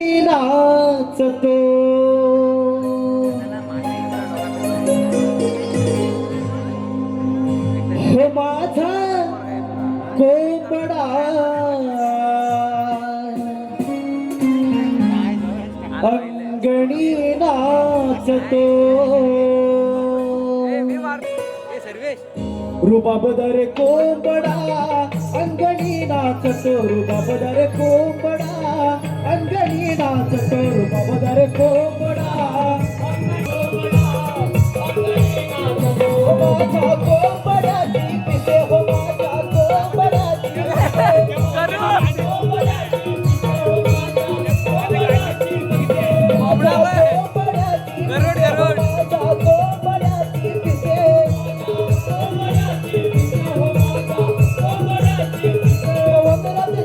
नाचतो हो माझा कोंबडा अंगणी नाचतो रुबाबदार कोंबडा अंगणी नाचतो रुबाबदार कोंबडा अंगणी नाचतो रुबाबदार कोंबडा माझा कोंबड्याची पिसे हो माझा कोंबड्याची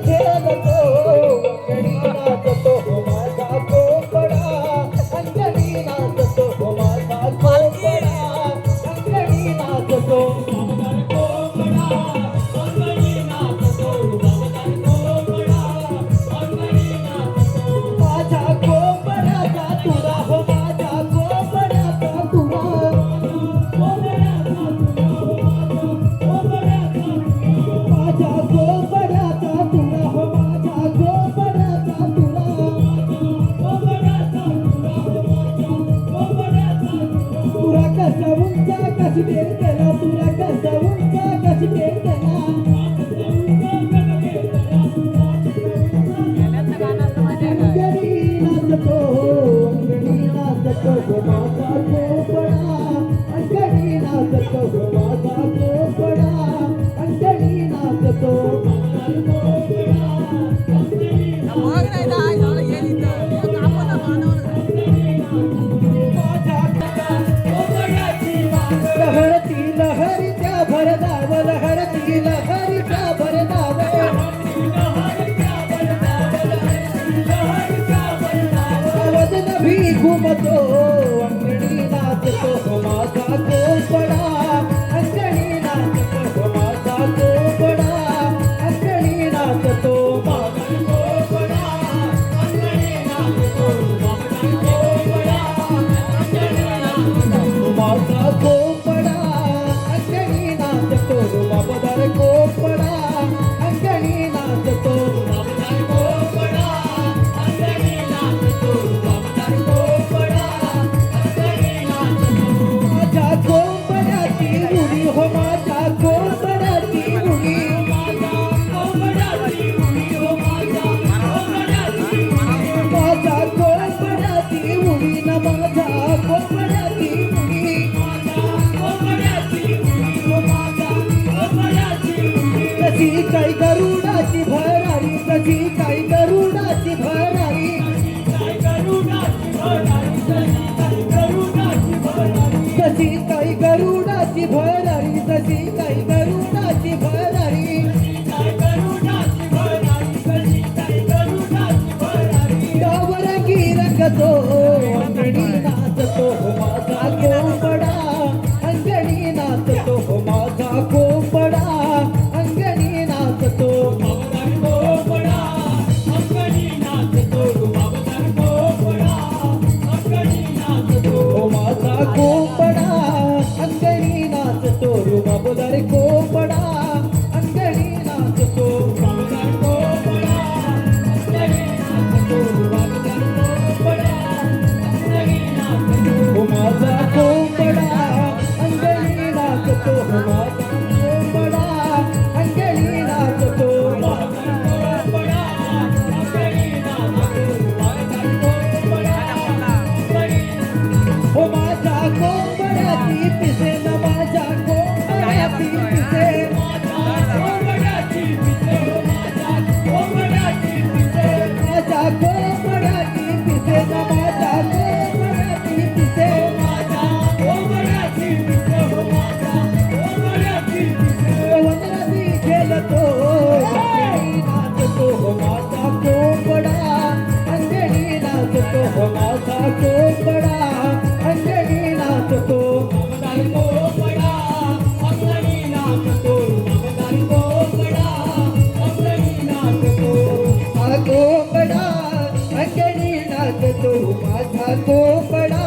घुमतो अंगणी नाचतो हो माझा कोंबडा अंगणी नाचतो हो माझा कोंबडा अंगणी नाचतो माझा कोंबडा अंगणी नाचतो माझा कोंबडा अंगणी नाचतो माझा कोंबडा अंगणी नाचतो रुबाबदार कोंबडा अंगणी नाचतो रुबाबदार कोंबडा अंगणी नाचतो हो माझा कोंबड्याची उडी माझा कोंबड्याची उडी हो माझा कोंबड्याची उडी न माझा कोंबड्याची उडी माझा कोंबड्याची उडी हो माझा कोंबड्याची उडी कशी काय गरुडाची भरारी कशी काय गरुडाची भरारी कशी काय गरुडाची भरारी कशी काय गरुडाची भरारी डावरंगी रंगतो अंगणी नाचतो हो माझा कोंबडा अंगणी नाचतो हो माझा कोंबडा अंगणी नाचतो कोंबडा अंगणी नाचतो रुबाबदार कोंबडा अंगणी नाचतो हो माझा कोंबडा अंगणी नाचतो रुबाबदार कोंबडा अंगणी नाचतो रुबाबदार कोंबडा अंगणी नाचतो रुबाबदार कोंबडा अंगणी नाचतो हो माझा कोंबडा अंगणी नाचतो हो माझा कोंबडा अंगणी नाचतो माझा कोंबडा अंगणी नाचतो रुबाबदार कोंबडा हो माझा कोंबड्याची पिसे न माझा कोंबड्याची पिसे माझा कोंबड्याची पिसे हो माझा कोंबड्याची पिसे माझा कोंबड्याची पिसे न माझा कोंबड्याची पिसे माझा कोंबड्याची पिसे हो माझा कोंबड्याची पिसे वनराजी खेळतो अंगणी नाचतो हो माझा कोंबडा अंगणी नाचतो हो माझा कोंबडा अंगणी नाचतो कोंबडा अंगणी नाचतो कोंबडा अंगणी नाचतो कोंबडा अंगणी नाचतो माझा कोंबडा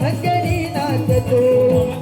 अंगणी नाचतो